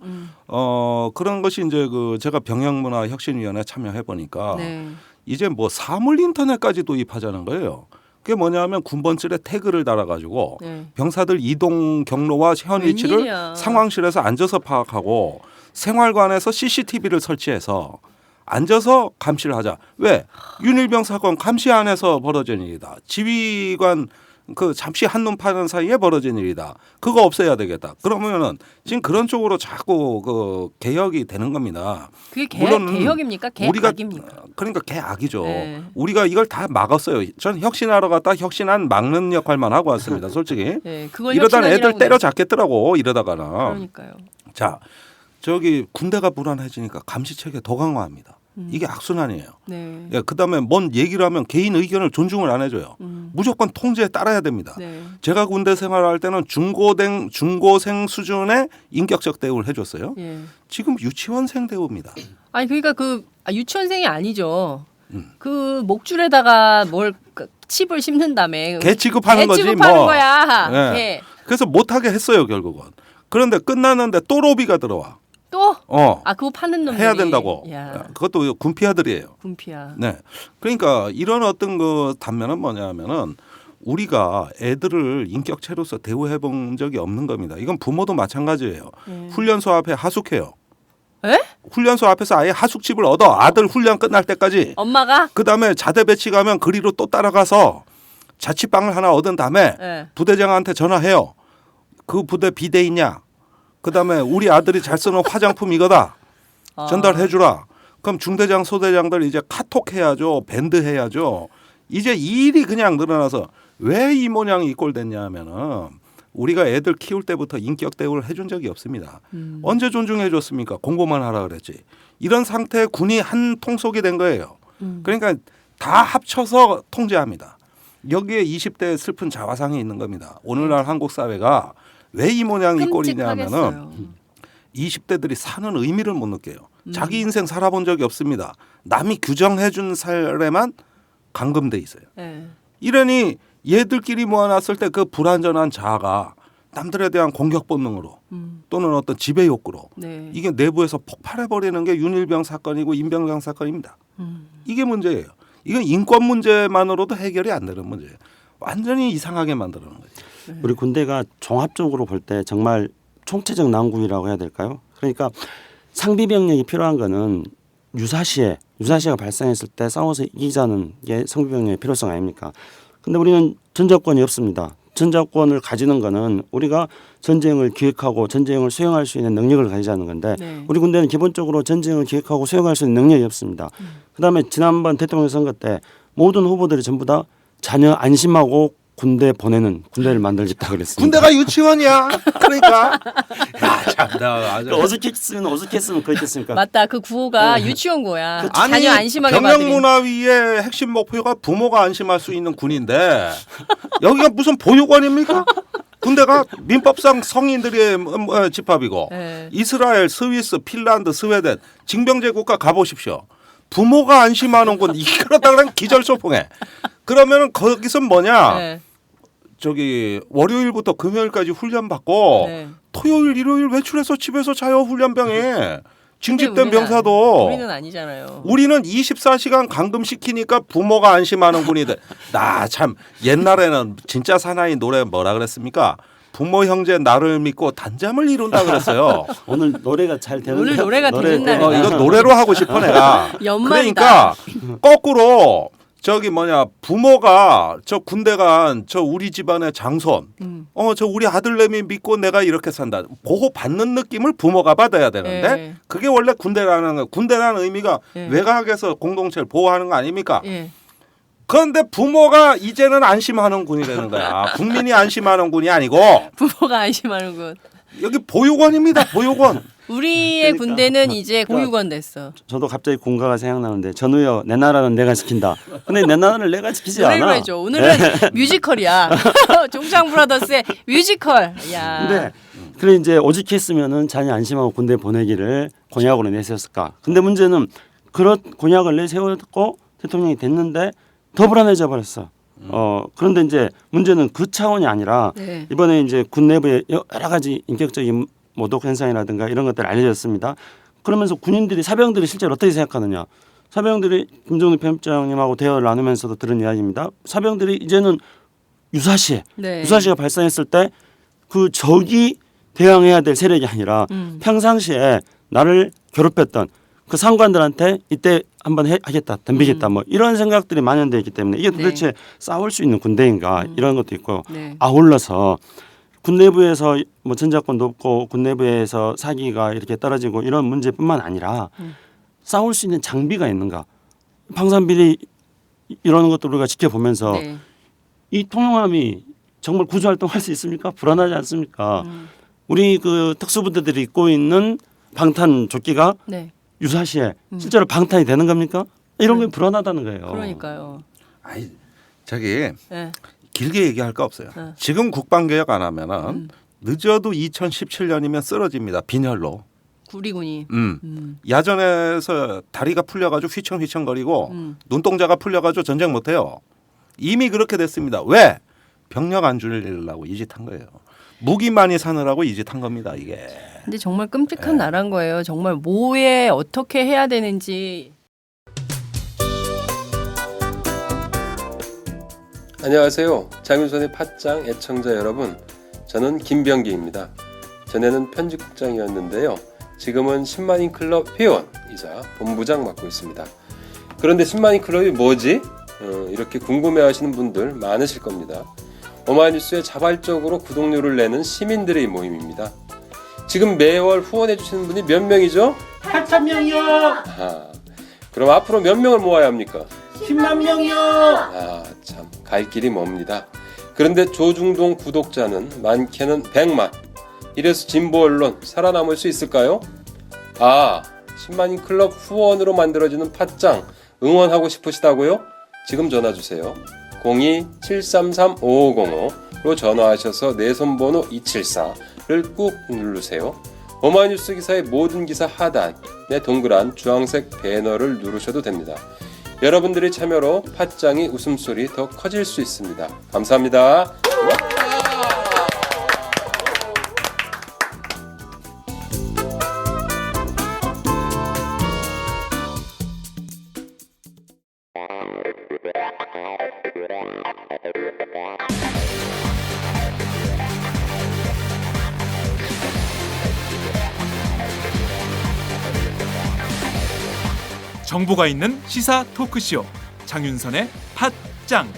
S5: 그런 것이 이제 그 제가 병영문화혁신위원회 참여해 보니까
S3: 네.
S5: 이제 뭐 사물 인터넷까지 도입하자는 거예요. 그게 뭐냐면 군번줄에 태그를 달아가지고
S3: 네.
S5: 병사들 이동 경로와 현 위치를
S3: 웬일이야.
S5: 상황실에서 앉아서 파악하고 생활관에서 CCTV를 설치해서 앉아서 감시를 하자. 왜? 윤일병 사건 감시 안에서 벌어진 일이다. 지휘관 그 잠시 한눈 파는 사이에 벌어진 일이다. 그거 없애야 되겠다. 그러면은 지금 그런 쪽으로 자꾸 그 개혁이 되는 겁니다.
S3: 그게
S5: 물론
S3: 개혁입니까? 개악입니까?
S5: 그러니까 개악이죠.
S3: 네.
S5: 우리가 이걸 다 막았어요. 전 혁신하러 갔다 혁신한 막는 역할만 하고 왔습니다. 솔직히.
S3: 네, 그걸
S5: 이러다 애들
S3: 혁신안이라고
S5: 때려잡겠더라고. 이러다가는.
S3: 그러니까요.
S5: 자, 저기 군대가 불안해지니까 감시 체계 더 강화합니다. 이게 악순환이에요.
S3: 네.
S5: 예, 그다음에 뭔 얘기를 하면 개인 의견을 존중을 안 해줘요. 무조건 통제에 따라야 됩니다.
S3: 네.
S5: 제가 군대 생활할 때는 중고생 수준의 인격적 대우를 해줬어요.
S3: 예.
S5: 지금 유치원생 대우입니다.
S3: 아니 그러니까 유치원생이 아니죠. 그 목줄에다가 칩을 심는 다음에
S5: 개 취급하는 거지
S3: 취급하는
S5: 뭐.
S3: 거야.
S5: 예.
S3: 예.
S5: 그래서 못하게 했어요 결국은. 그런데 끝났는데 또 로비가 들어와.
S3: 또?
S5: 어.
S3: 그거 파는 놈들이
S5: 해야 된다고.
S3: 야,
S5: 그것도 군피아들이에요.
S3: 군피야.
S5: 네. 그러니까 이런 어떤 그 단면은 뭐냐면은 우리가 애들을 인격체로서 대우해 본 적이 없는 겁니다. 이건 부모도 마찬가지예요. 훈련소 앞에 하숙해요.
S3: 에?
S5: 훈련소 앞에서 아예 하숙집을 얻어 아들 훈련 끝날 때까지.
S3: 엄마가?
S5: 그다음에 자대 배치 가면 그리로 또 따라가서 자취방을 하나 얻은 다음에
S3: 예.
S5: 부대장한테 전화해요. 그 부대 비대 있냐? 그다음에 우리 아들이 잘 쓰는 화장품 이거다. 전달해 주라. 그럼 중대장 소대장들 이제 카톡 해야죠. 밴드 해야죠. 이제 이 일이 그냥 늘어나서 왜 이 모양이 이 꼴 됐냐 하면은 우리가 애들 키울 때부터 인격 대우를 해준 적이 없습니다. 언제 존중해 줬습니까? 공부만 하라 그랬지. 이런 상태에 군이 한 통속이 된 거예요. 그러니까 다 합쳐서 통제합니다. 여기에 20대의 슬픈 자화상이 있는 겁니다. 오늘날 한국 사회가 왜 이 모양이 이 꼴이냐 하면은
S3: 끔찍하겠어요.
S5: 20대들이 사는 의미를 못 느껴요. 자기 인생 살아본 적이 없습니다. 남이 규정해 준 사례만 감금돼 있어요.
S3: 예.
S5: 이러니 얘들끼리 모아놨을 때 그 불완전한 자아가 남들에 대한 공격 본능으로 또는 어떤 지배 욕구로
S3: 네.
S5: 이게 내부에서 폭발해 버리는 게 윤일병 사건이고 임병장 사건입니다. 이게 문제예요. 이건 인권 문제만으로도 해결이 안 되는 문제예요. 완전히 이상하게 만드는 거죠.
S4: 우리 군대가 종합적으로 볼 때 정말 총체적 난국이라고 해야 될까요? 그러니까 상비 병력이 필요한 거는 유사시가 발생했을 때 싸워서 이기자는 게 상비 병력의 필요성 아닙니까? 근데 우리는 전자권이 없습니다. 전자권을 가지는 거는 우리가 전쟁을 기획하고 전쟁을 수행할 수 있는 능력을 가지자는 건데
S3: 네.
S4: 우리 군대는 기본적으로 전쟁을 기획하고 수행할 수 있는 능력이 없습니다. 그다음에 지난번 대통령 선거 때 모든 후보들이 전부 다 자녀 안심하고 군대 보내는 군대를 만들겠다 그랬습니다.
S5: 군대가 유치원이야. 그러니까 야, 참나 아주
S4: 어색했으면 그랬겠습니까?
S3: 맞다. 그 구호가 유치원 고야.
S5: 아니
S3: 자녀 안심하게 봐드린.
S5: 병영문화위의 핵심 목표가 부모가 안심할 수 있는 군인데 여기가 무슨 보육원입니까? 군대가 민법상 성인들의 집합이고
S3: 네.
S5: 이스라엘, 스위스, 핀란드, 스웨덴 징병제 국가 가보십시오. 부모가 안심하는 군 이러다 그러면 기절소풍해. 그러면은 거기서 뭐냐?
S3: 네.
S5: 저기 월요일부터 금요일까지 훈련 받고
S3: 네.
S5: 토요일, 일요일 외출해서 집에서 자요 훈련병에 징집된
S3: 근데
S5: 병사도
S3: 우리는 아니잖아요.
S5: 우리는 24시간 감금시키니까 부모가 안심하는 군이 돼. 나 참 옛날에는 진짜 사나이 노래 뭐라 그랬습니까? 부모 형제 나를 믿고 단잠을 이룬다 그랬어요.
S4: 오늘 노래가 잘 되는
S3: 오늘 노래가 되는 날이다.
S5: 이거 노래로 하고 싶어 내가.
S3: 연말이다.
S5: 그러니까 거꾸로 저기 뭐냐 부모가 저 군대 간 저 우리 집안의 장손 저 우리 아들내미 믿고 내가 이렇게 산다 보호 받는 느낌을 부모가 받아야 되는데
S3: 예.
S5: 그게 원래 군대라는 거 군대라는 의미가
S3: 예.
S5: 외곽에서 공동체를 보호하는 거 아닙니까?
S3: 예.
S5: 그런데 부모가 이제는 안심하는 군이 되는 거야. 국민이 안심하는 군이 아니고
S3: 부모가 안심하는군.
S5: 여기 보육원입니다. 보육원.
S3: 우리의
S4: 그러니까.
S3: 군대는 이제 보육원 됐어.
S4: 저도 갑자기 공가가 생각나는데 전우여 내 나라는 내가 지킨다. 근데 내 나라를 내가 지키지
S3: 노래로
S4: 않아.
S3: 해줘. 오늘은 뮤지컬이야. 종창 브라더스의 뮤지컬. 야.
S4: 근데 그래 이제 오직했으면은 자녀 안심하고 군대 보내기를 공약으로 내세웠을까. 근데 문제는 그런 공약을 내세웠고 대통령이 됐는데 더 불안해져 버렸어. 그런데 이제 문제는 그 차원이 아니라
S3: 네.
S4: 이번에 이제 군 내부에 여러 가지 인격적인 모독 현상이라든가 이런 것들이 알려졌습니다. 그러면서 군인들이 사병들이 실제로 어떻게 생각하느냐. 사병들이 김정일 편집장님하고 대화를 나누면서도 들은 이야기입니다. 사병들이 이제는 유사시에
S3: 네.
S4: 유사시가 발생했을 때 그 적이 대항해야 될 세력이 아니라 평상시에 나를 괴롭혔던 그 상관들한테 이때 한번 하겠다, 덤비겠다 뭐 이런 생각들이 만연되어 있기 때문에 이게 도대체
S3: 네.
S4: 싸울 수 있는 군대인가 이런 것도 있고
S3: 네.
S4: 아울러서 군 내부에서 뭐 전자권 높고 군 내부에서 사기가 이렇게 떨어지고 이런 문제뿐만 아니라 싸울 수 있는 장비가 있는가 방산비리 이런 것들 우리가 지켜보면서
S3: 네.
S4: 이 통용함이 정말 구조활동할 수 있습니까? 불안하지 않습니까? 우리 그 특수부대들이 입고 있는 방탄 조끼가
S3: 네.
S4: 유사시에 실제로 방탄이 되는 겁니까? 이런 게 불안하다는 거예요.
S3: 그러니까요.
S5: 아이 저기
S3: 네.
S5: 길게 얘기할 거 없어요.
S3: 네.
S5: 지금 국방개혁 안 하면은 늦어도 2017년이면 쓰러집니다. 빈혈로.
S3: 구리군이.
S5: 야전에서 다리가 풀려가지고 휘청휘청거리고 눈동자가 풀려가지고 전쟁 못해요. 이미 그렇게 됐습니다. 왜? 병력 안 줄이려고 이 짓 한 거예요. 무기 많이 사느라고 이 짓 한 겁니다. 이게.
S3: 근데 정말 끔찍한 나라인 거예요. 정말 뭐에 어떻게 해야 되는지.
S6: 안녕하세요. 장윤선의 팟짱 애청자 여러분. 저는 김병기입니다. 전에는 편집국장이었는데요. 지금은 10만인 클럽 회원이자 본부장 맡고 있습니다. 그런데 10만인 클럽이 뭐지? 이렇게 궁금해하시는 분들 많으실 겁니다. 오마이뉴스에 자발적으로 구독료를 내는 시민들의 모임입니다. 지금 매월 후원해주시는 분이 몇 명이죠?
S7: 8,000명이요.
S6: 그럼 앞으로 몇 명을 모아야 합니까?
S7: 10만 명이요.
S6: 참, 갈 길이 멉니다. 그런데 조중동 구독자는 많게는 100만. 이래서 진보 언론 살아남을 수 있을까요? 10만인 클럽 후원으로 만들어지는 팟짱 응원하고 싶으시다고요? 지금 전화 주세요. 02-733-5505로 전화하셔서 내선번호 274를 꾹 누르세요. 오마이뉴스 기사의 모든 기사 하단에 동그란 주황색 배너를 누르셔도 됩니다. 여러분들의 참여로 팟짱이 웃음소리 더 커질 수 있습니다. 감사합니다.
S1: 정보가 있는 시사 토크쇼 장윤선의 팟짱.